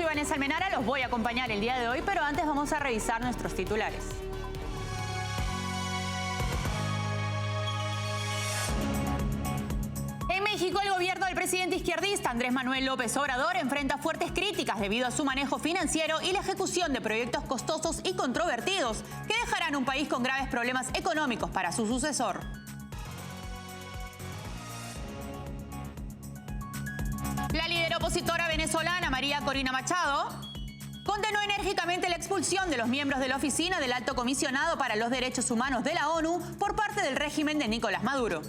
Vanessa Almenara, los voy a acompañar el día de hoy, pero antes vamos a revisar nuestros titulares. En México, el gobierno del presidente izquierdista Andrés Manuel López Obrador enfrenta fuertes críticas debido a su manejo financiero y la ejecución de proyectos costosos y controvertidos que dejarán un país con graves problemas económicos para su sucesor. La líder opositora venezolana María Corina Machado condenó enérgicamente la expulsión de los miembros de la oficina del Alto Comisionado para los Derechos Humanos de la ONU por parte del régimen de Nicolás Maduro.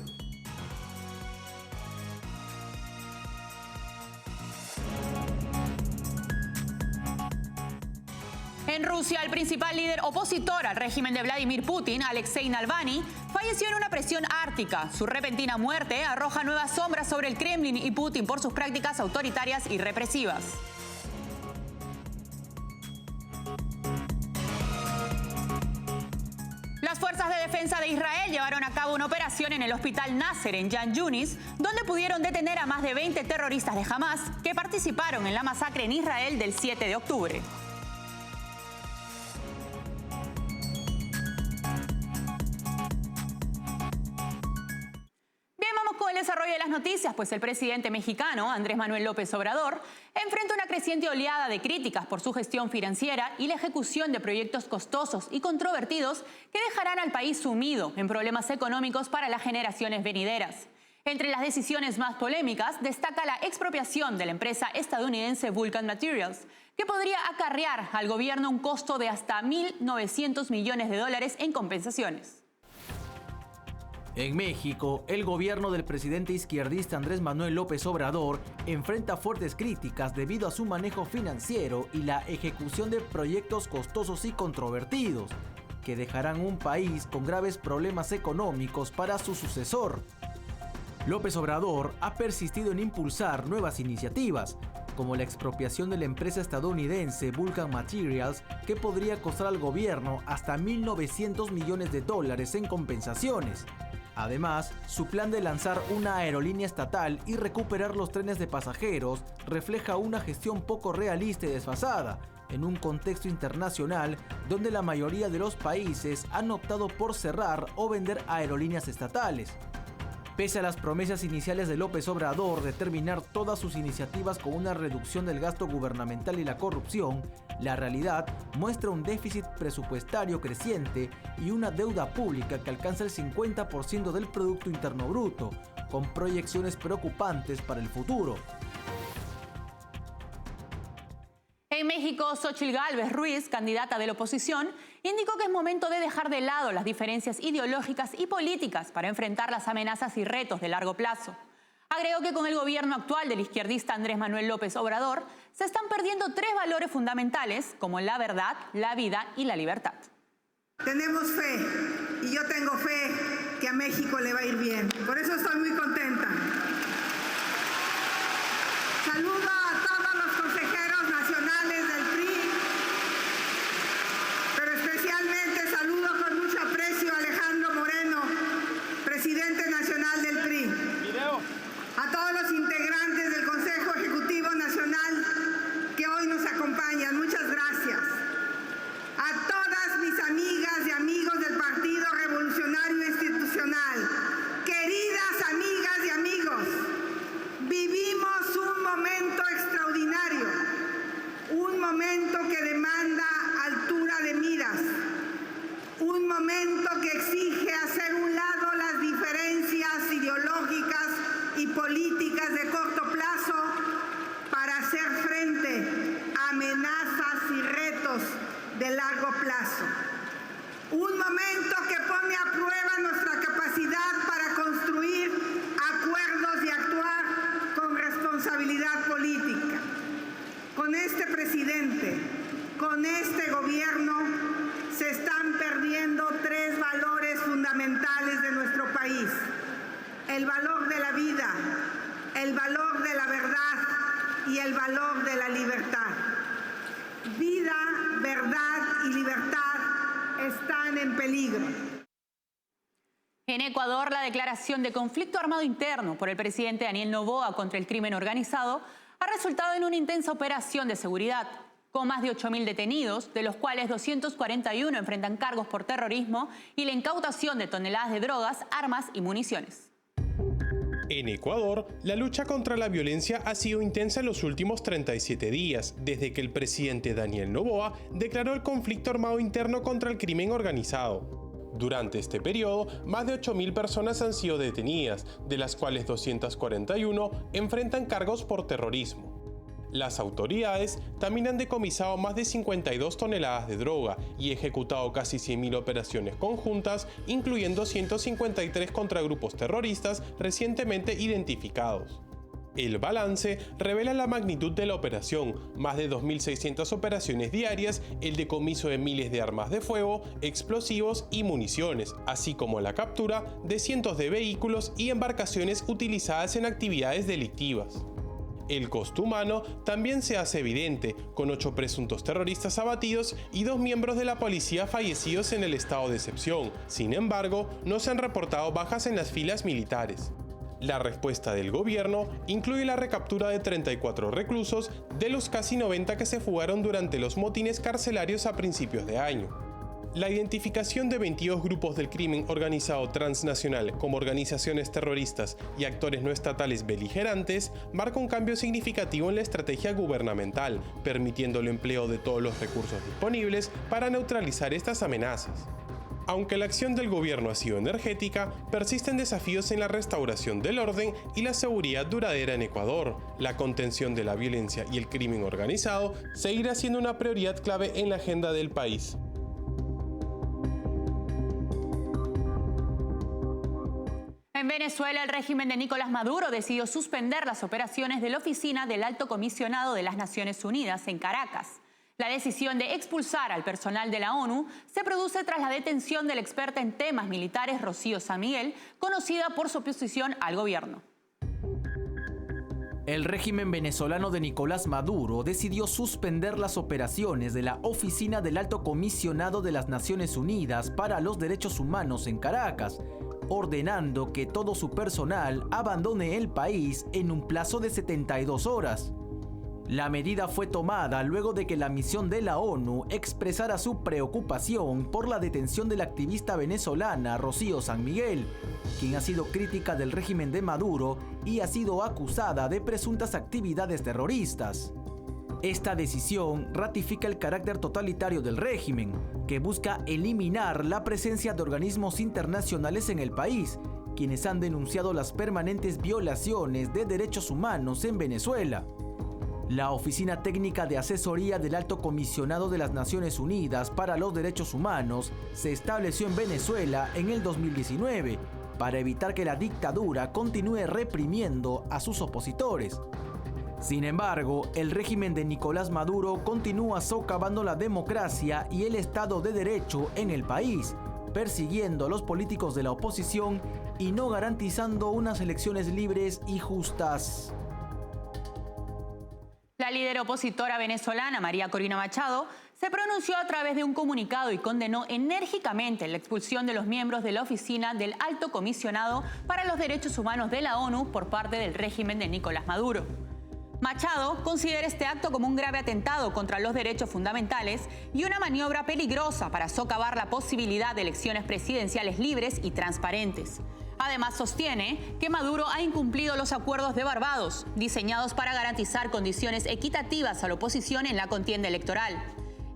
En Rusia, el principal líder opositor al régimen de Vladimir Putin, Alexei Navalny, falleció en una prisión ártica. Su repentina muerte arroja nuevas sombras sobre el Kremlin y Putin por sus prácticas autoritarias y represivas. Las fuerzas de defensa de Israel llevaron a cabo una operación en el hospital Nasser en Khan Yunis, donde pudieron detener a más de 20 terroristas de Hamas que participaron en la masacre en Israel del 7 de octubre. El desarrollo de las noticias, pues el presidente mexicano, Andrés Manuel López Obrador, enfrenta una creciente oleada de críticas por su gestión financiera y la ejecución de proyectos costosos y controvertidos que dejarán al país sumido en problemas económicos para las generaciones venideras. Entre las decisiones más polémicas destaca la expropiación de la empresa estadounidense Vulcan Materials, que podría acarrear al gobierno un costo de hasta $1.900 millones en compensaciones. En México, el gobierno del presidente izquierdista Andrés Manuel López Obrador enfrenta fuertes críticas debido a su manejo financiero y la ejecución de proyectos costosos y controvertidos, que dejarán un país con graves problemas económicos para su sucesor. López Obrador ha persistido en impulsar nuevas iniciativas, como la expropiación de la empresa estadounidense Vulcan Materials, que podría costar al gobierno hasta $1.900 millones en compensaciones. Además, su plan de lanzar una aerolínea estatal y recuperar los trenes de pasajeros refleja una gestión poco realista y desfasada, en un contexto internacional donde la mayoría de los países han optado por cerrar o vender aerolíneas estatales. Pese a las promesas iniciales de López Obrador de terminar todas sus iniciativas con una reducción del gasto gubernamental y la corrupción, la realidad muestra un déficit presupuestario creciente y una deuda pública que alcanza el 50% del Producto Interno Bruto, con proyecciones preocupantes para el futuro. En México, Xóchitl Gálvez Ruiz, candidata de la oposición, indicó que es momento de dejar de lado las diferencias ideológicas y políticas para enfrentar las amenazas y retos de largo plazo. Agregó que con el gobierno actual del izquierdista Andrés Manuel López Obrador se están perdiendo 3 valores fundamentales como la verdad, la vida y la libertad. Tenemos fe y yo tengo fe que a México le va a ir bien. Por eso estoy muy contenta. Saludo a todos los consejeros nacionales del PRI, pero especialmente saludo con mucho aprecio a Alejandro Moreno, presidente nacional del PRI. A todos los integrantes del Consejo Ejecutivo Nacional que hoy nos acompañan, muchas gracias. A todas mis amigas y amigos del Partido Revolucionario Institucional, queridas amigas y amigos, vivimos un momento extraordinario, un momento que demanda altura de miras, un momento que exige hacer un lado las diferencias ideológicas y políticas de corto plazo para hacer frente a amenazas y retos de largo plazo. Un momento que pone a prueba nuestra capacidad para construir acuerdos y actuar con responsabilidad política. Con este presidente, con este gobierno, se están perdiendo 3 valores fundamentales de nuestro país: el valor de la vida, el valor de la verdad y el valor de la libertad. Vida, verdad y libertad están en peligro. En Ecuador, la declaración de conflicto armado interno por el presidente Daniel Noboa contra el crimen organizado ha resultado en una intensa operación de seguridad, con más de 8.000 detenidos, de los cuales 241 enfrentan cargos por terrorismo y la incautación de toneladas de drogas, armas y municiones. En Ecuador, la lucha contra la violencia ha sido intensa en los últimos 37 días, desde que el presidente Daniel Noboa declaró el conflicto armado interno contra el crimen organizado. Durante este periodo, más de 8.000 personas han sido detenidas, de las cuales 241 enfrentan cargos por terrorismo. Las autoridades también han decomisado más de 52 toneladas de droga y ejecutado casi 100.000 operaciones conjuntas, incluyendo 153 contra grupos terroristas recientemente identificados. El balance revela la magnitud de la operación: más de 2.600 operaciones diarias, el decomiso de miles de armas de fuego, explosivos y municiones, así como la captura de cientos de vehículos y embarcaciones utilizadas en actividades delictivas. El costo humano también se hace evidente, con 8 presuntos terroristas abatidos y 2 miembros de la policía fallecidos en el estado de excepción. Sin embargo, no se han reportado bajas en las filas militares. La respuesta del gobierno incluye la recaptura de 34 reclusos de los casi 90 que se fugaron durante los motines carcelarios a principios de año. La identificación de 22 grupos del crimen organizado transnacional como organizaciones terroristas y actores no estatales beligerantes marca un cambio significativo en la estrategia gubernamental, permitiendo el empleo de todos los recursos disponibles para neutralizar estas amenazas. Aunque la acción del gobierno ha sido energética, persisten desafíos en la restauración del orden y la seguridad duradera en Ecuador. La contención de la violencia y el crimen organizado seguirá siendo una prioridad clave en la agenda del país. En Venezuela, el régimen de Nicolás Maduro decidió suspender las operaciones de la Oficina del Alto Comisionado de las Naciones Unidas en Caracas. La decisión de expulsar al personal de la ONU se produce tras la detención de la experta en temas militares Rocío San Miguel, conocida por su oposición al gobierno. El régimen venezolano de Nicolás Maduro decidió suspender las operaciones de la Oficina del Alto Comisionado de las Naciones Unidas para los Derechos Humanos en Caracas, ordenando que todo su personal abandone el país en un plazo de 72 horas. La medida fue tomada luego de que la misión de la ONU expresara su preocupación por la detención de la activista venezolana Rocío San Miguel, quien ha sido crítica del régimen de Maduro y ha sido acusada de presuntas actividades terroristas. Esta decisión ratifica el carácter totalitario del régimen, que busca eliminar la presencia de organismos internacionales en el país, quienes han denunciado las permanentes violaciones de derechos humanos en Venezuela. La Oficina Técnica de Asesoría del Alto Comisionado de las Naciones Unidas para los Derechos Humanos se estableció en Venezuela en el 2019 para evitar que la dictadura continúe reprimiendo a sus opositores. Sin embargo, el régimen de Nicolás Maduro continúa socavando la democracia y el Estado de Derecho en el país, persiguiendo a los políticos de la oposición y no garantizando unas elecciones libres y justas. La líder opositora venezolana María Corina Machado se pronunció a través de un comunicado y condenó enérgicamente la expulsión de los miembros de la Oficina del Alto Comisionado para los Derechos Humanos de la ONU por parte del régimen de Nicolás Maduro. Machado considera este acto como un grave atentado contra los derechos fundamentales y una maniobra peligrosa para socavar la posibilidad de elecciones presidenciales libres y transparentes. Además, sostiene que Maduro ha incumplido los acuerdos de Barbados, diseñados para garantizar condiciones equitativas a la oposición en la contienda electoral.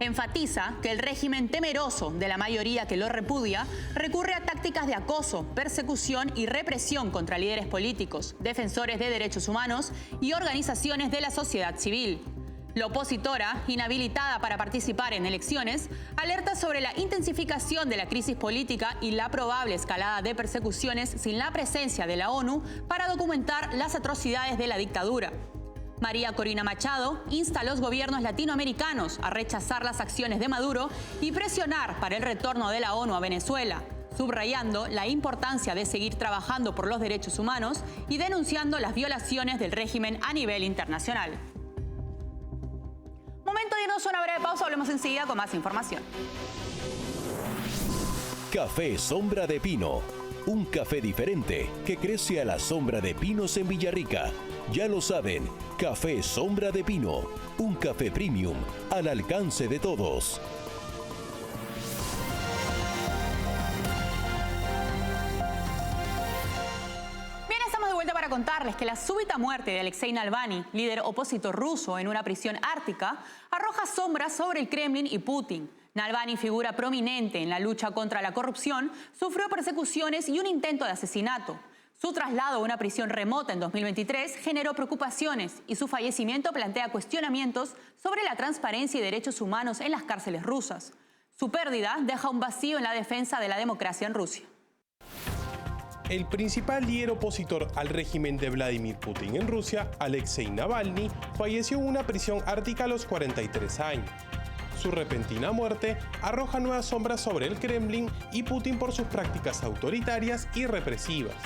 Enfatiza que el régimen temeroso de la mayoría que lo repudia recurre a tácticas de acoso, persecución y represión contra líderes políticos, defensores de derechos humanos y organizaciones de la sociedad civil. La opositora, inhabilitada para participar en elecciones, alerta sobre la intensificación de la crisis política y la probable escalada de persecuciones sin la presencia de la ONU para documentar las atrocidades de la dictadura. María Corina Machado insta a los gobiernos latinoamericanos a rechazar las acciones de Maduro y presionar para el retorno de la ONU a Venezuela, subrayando la importancia de seguir trabajando por los derechos humanos y denunciando las violaciones del régimen a nivel internacional. Momento de irnos a una breve pausa, volvemos enseguida con más información. Café Sombra de Pino. un café diferente que crece a la sombra de pinos en Villarrica. Ya lo saben, Café Sombra de Pino, un café premium al alcance de todos. Para contarles que la súbita muerte de Alexei Navalny, líder opositor ruso en una prisión ártica, arroja sombras sobre el Kremlin y Putin. Navalny, figura prominente en la lucha contra la corrupción, sufrió persecuciones y un intento de asesinato. Su traslado a una prisión remota en 2023 generó preocupaciones y su fallecimiento plantea cuestionamientos sobre la transparencia y derechos humanos en las cárceles rusas. Su pérdida deja un vacío en la defensa de la democracia en Rusia. El principal líder opositor al régimen de Vladimir Putin en Rusia, Alexei Navalny, falleció en una prisión ártica a los 43 años. Su repentina muerte arroja nuevas sombras sobre el Kremlin y Putin por sus prácticas autoritarias y represivas.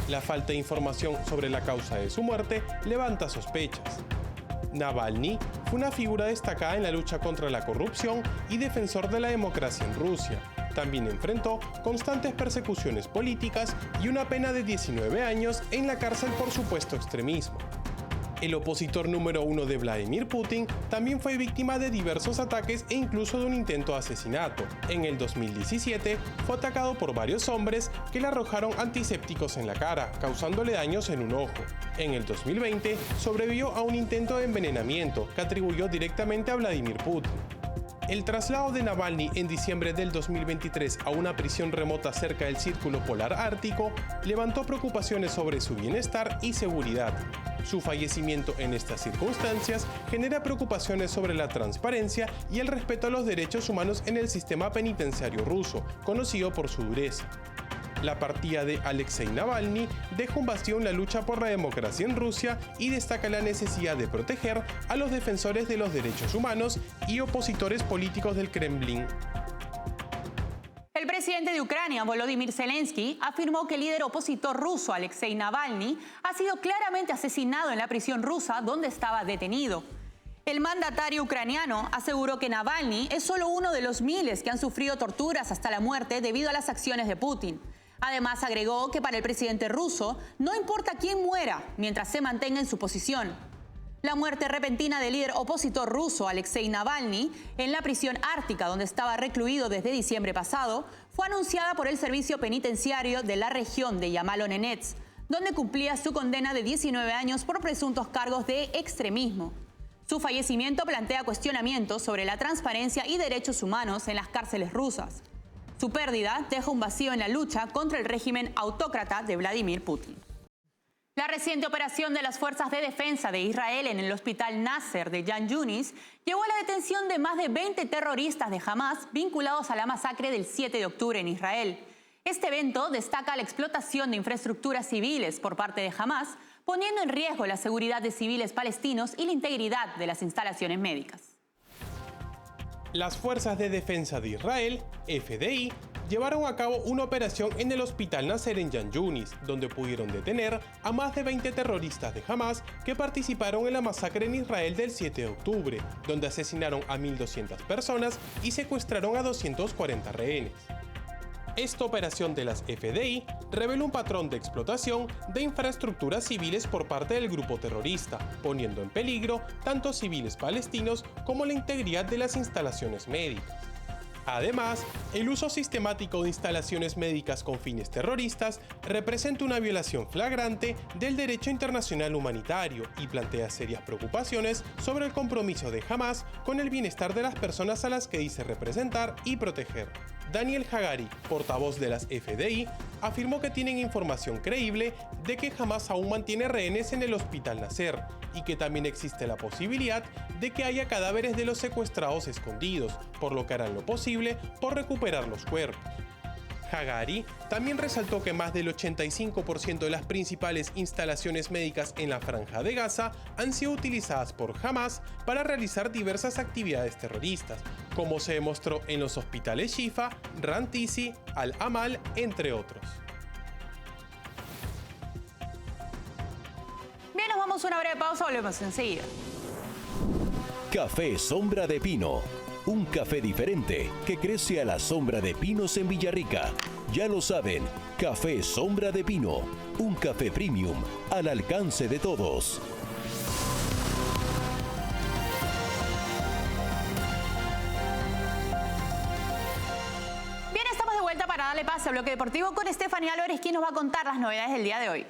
La falta de información sobre la causa de su muerte levanta sospechas. Navalny fue una figura destacada en la lucha contra la corrupción y defensor de la democracia en Rusia. También enfrentó constantes persecuciones políticas y una pena de 19 años en la cárcel por supuesto extremismo. El opositor número 1 de Vladimir Putin también fue víctima de diversos ataques e incluso de un intento de asesinato. En el 2017 fue atacado por varios hombres que le arrojaron antisépticos en la cara, causándole daños en un ojo. En el 2020 sobrevivió a un intento de envenenamiento que atribuyó directamente a Vladimir Putin. El traslado de Navalny en diciembre del 2023 a una prisión remota cerca del Círculo Polar Ártico levantó preocupaciones sobre su bienestar y seguridad. Su fallecimiento en estas circunstancias genera preocupaciones sobre la transparencia y el respeto a los derechos humanos en el sistema penitenciario ruso, conocido por su dureza. La partida de Alexei Navalny deja un vacío en la lucha por la democracia en Rusia y destaca la necesidad de proteger a los defensores de los derechos humanos y opositores políticos del Kremlin. El presidente de Ucrania, Volodymyr Zelensky, afirmó que el líder opositor ruso Alexei Navalny ha sido claramente asesinado en la prisión rusa donde estaba detenido. El mandatario ucraniano aseguró que Navalny es solo uno de los miles que han sufrido torturas hasta la muerte debido a las acciones de Putin. Además, agregó que para el presidente ruso no importa quién muera mientras se mantenga en su posición. La muerte repentina del líder opositor ruso Alexei Navalny en la prisión ártica donde estaba recluido desde diciembre pasado fue anunciada por el servicio penitenciario de la región de Yamalo-Nenets, donde cumplía su condena de 19 años por presuntos cargos de extremismo. Su fallecimiento plantea cuestionamientos sobre la transparencia y derechos humanos en las cárceles rusas. Su pérdida deja un vacío en la lucha contra el régimen autócrata de Vladimir Putin. La reciente operación de las Fuerzas de Defensa de Israel en el hospital Nasser de Khan Yunis llevó a la detención de más de 20 terroristas de Hamas vinculados a la masacre del 7 de octubre en Israel. Este evento destaca la explotación de infraestructuras civiles por parte de Hamas, poniendo en riesgo la seguridad de civiles palestinos y la integridad de las instalaciones médicas. Las Fuerzas de Defensa de Israel, FDI, llevaron a cabo una operación en el hospital Nasser en Khan Yunis, donde pudieron detener a más de 20 terroristas de Hamas que participaron en la masacre en Israel del 7 de octubre, donde asesinaron a 1.200 personas y secuestraron a 240 rehenes. Esta operación de las FDI revela un patrón de explotación de infraestructuras civiles por parte del grupo terrorista, poniendo en peligro tanto civiles palestinos como la integridad de las instalaciones médicas. Además, el uso sistemático de instalaciones médicas con fines terroristas representa una violación flagrante del derecho internacional humanitario y plantea serias preocupaciones sobre el compromiso de Hamas con el bienestar de las personas a las que dice representar y proteger. Daniel Hagari, portavoz de las FDI, afirmó que tienen información creíble de que Hamas aún mantiene rehenes en el hospital Nasser y que también existe la posibilidad de que haya cadáveres de los secuestrados escondidos, por lo que harán lo posible por recuperar los cuerpos. Hagari también resaltó que más del 85% de las principales instalaciones médicas en la Franja de Gaza han sido utilizadas por Hamas para realizar diversas actividades terroristas, como se demostró en los hospitales Shifa, Rantisi, Al-Amal, entre otros. Bien, nos vamos a una breve pausa, volvemos enseguida. Café Sombra de Pino, un café diferente que crece a la sombra de pinos en Villarrica. Ya lo saben, Café Sombra de Pino, un café premium al alcance de todos. Bien, estamos de vuelta para darle pase al bloque deportivo con Estefanía Álvarez, quien nos va a contar las novedades del día de hoy.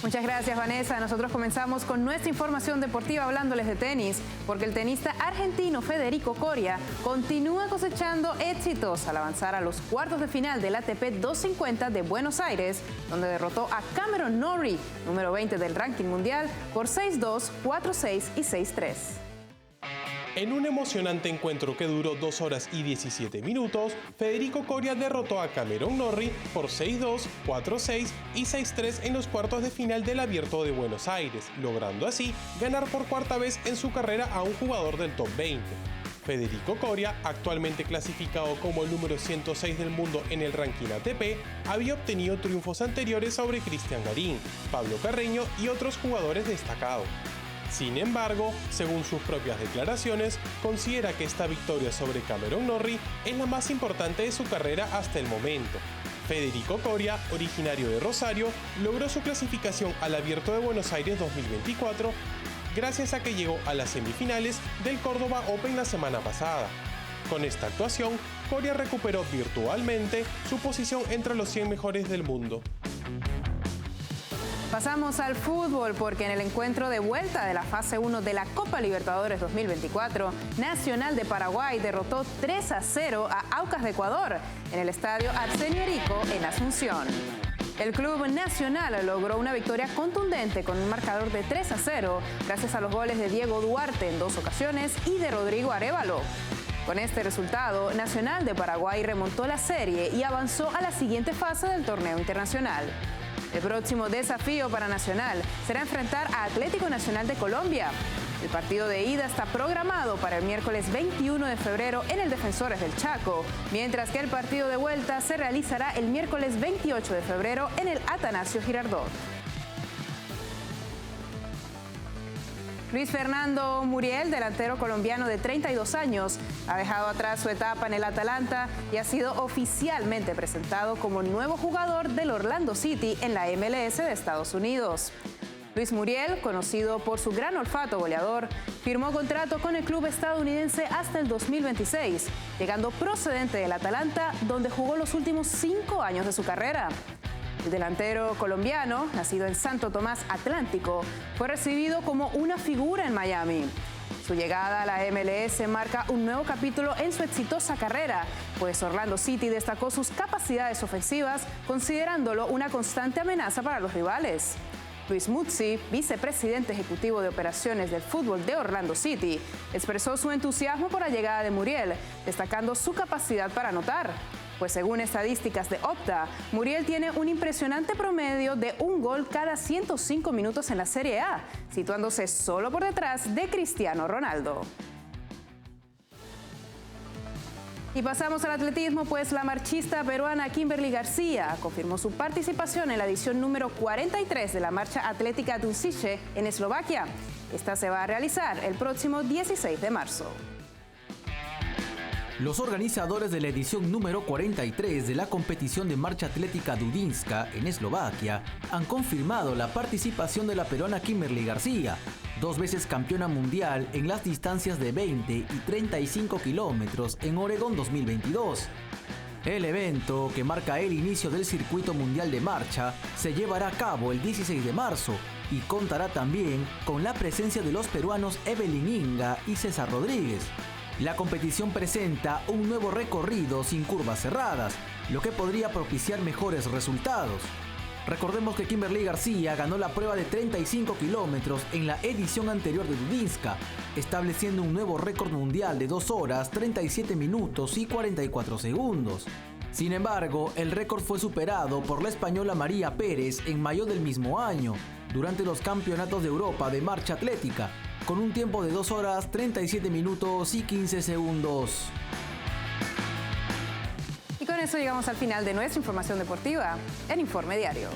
Muchas gracias, Vanessa. Nosotros comenzamos con nuestra información deportiva hablándoles de tenis, porque el tenista argentino Federico Coria continúa cosechando éxitos al avanzar a los cuartos de final del ATP 250 de Buenos Aires, donde derrotó a Cameron Norrie, número 20 del ranking mundial, por 6-2, 4-6 y 6-3. En un emocionante encuentro que duró 2 horas y 17 minutos, Federico Coria derrotó a Cameron Norrie por 6-2, 4-6 y 6-3 en los cuartos de final del Abierto de Buenos Aires, logrando así ganar por cuarta vez en su carrera a un jugador del top 20. Federico Coria, actualmente clasificado como el número 106 del mundo en el ranking ATP, había obtenido triunfos anteriores sobre Cristian Garín, Pablo Carreño y otros jugadores destacados. Sin embargo, según sus propias declaraciones, considera que esta victoria sobre Cameron Norrie es la más importante de su carrera hasta el momento. Federico Coria, originario de Rosario, logró su clasificación al Abierto de Buenos Aires 2024 gracias a que llegó a las semifinales del Córdoba Open la semana pasada. Con esta actuación, Coria recuperó virtualmente su posición entre los 100 mejores del mundo. Pasamos al fútbol porque en el encuentro de vuelta de la fase 1 de la Copa Libertadores 2024, Nacional de Paraguay derrotó 3-0 a Aucas de Ecuador en el estadio Arsenio Erico en Asunción. El club nacional logró una victoria contundente con un marcador de 3-0 gracias a los goles de Diego Duarte en 2 ocasiones y de Rodrigo Arévalo. Con este resultado, Nacional de Paraguay remontó la serie y avanzó a la siguiente fase del torneo internacional. El próximo desafío para Nacional será enfrentar a Atlético Nacional de Colombia. El partido de ida está programado para el miércoles 21 de febrero en el Defensores del Chaco, mientras que el partido de vuelta se realizará el miércoles 28 de febrero en el Atanasio Girardot. Luis Fernando Muriel, delantero colombiano de 32 años, ha dejado atrás su etapa en el Atalanta y ha sido oficialmente presentado como nuevo jugador del Orlando City en la MLS de Estados Unidos. Luis Muriel, conocido por su gran olfato goleador, firmó contrato con el club estadounidense hasta el 2026, llegando procedente del Atalanta, donde jugó los últimos 5 años de su carrera. El delantero colombiano, nacido en Santo Tomás Atlántico, fue recibido como una figura en Miami. Su llegada a la MLS marca un nuevo capítulo en su exitosa carrera, pues Orlando City destacó sus capacidades ofensivas, considerándolo una constante amenaza para los rivales. Luis Muzzi, vicepresidente ejecutivo de operaciones del fútbol de Orlando City, expresó su entusiasmo por la llegada de Muriel, destacando su capacidad para anotar. Pues según estadísticas de Opta, Muriel tiene un impresionante promedio de 1 gol cada 105 minutos en la Serie A, situándose solo por detrás de Cristiano Ronaldo. Y pasamos al atletismo, pues la marchista peruana Kimberly García confirmó su participación en la edición número 43 de la Marcha Atlética Dunsice en Eslovaquia. Esta se va a realizar el próximo 16 de marzo. Los organizadores de la edición número 43 de la competición de marcha atlética Dudinska en Eslovaquia han confirmado la participación de la peruana Kimberly García, 2 veces campeona mundial en las distancias de 20 y 35 kilómetros en Oregón 2022. El evento, que marca el inicio del circuito mundial de marcha, se llevará a cabo el 16 de marzo y contará también con la presencia de los peruanos Evelyn Inga y César Rodríguez. La competición presenta un nuevo recorrido sin curvas cerradas, lo que podría propiciar mejores resultados. Recordemos que Kimberly García ganó la prueba de 35 kilómetros en la edición anterior de Dudinska, estableciendo un nuevo récord mundial de 2 horas, 37 minutos y 44 segundos. Sin embargo, el récord fue superado por la española María Pérez en mayo del mismo año, durante los Campeonatos de Europa de Marcha Atlética, con un tiempo de 2 horas, 37 minutos y 15 segundos. Y con eso llegamos al final de nuestra información deportiva en Informe Diario.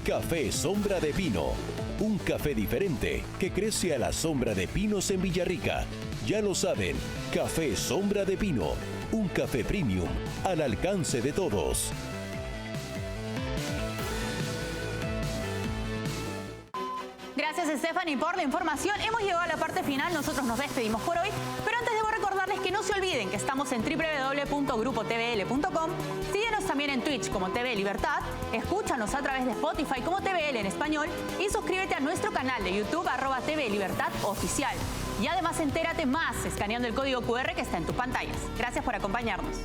Café Sombra de Pino. Un café diferente que crece a la sombra de pinos en Villarrica. Ya lo saben, Café Sombra de Pino. Un café premium al alcance de todos. Gracias, Stephanie, por la información. Hemos llegado a la parte final. Nosotros nos despedimos por hoy. Pero antes debo recordarles que no se olviden que estamos en www.grupotvl.com. Síguenos también en Twitch como TV Libertad. Escúchanos a través de Spotify como TVL en español. Y suscríbete a nuestro canal de YouTube @TV Libertad Oficial. Y además entérate más escaneando el código QR que está en tus pantallas. Gracias por acompañarnos.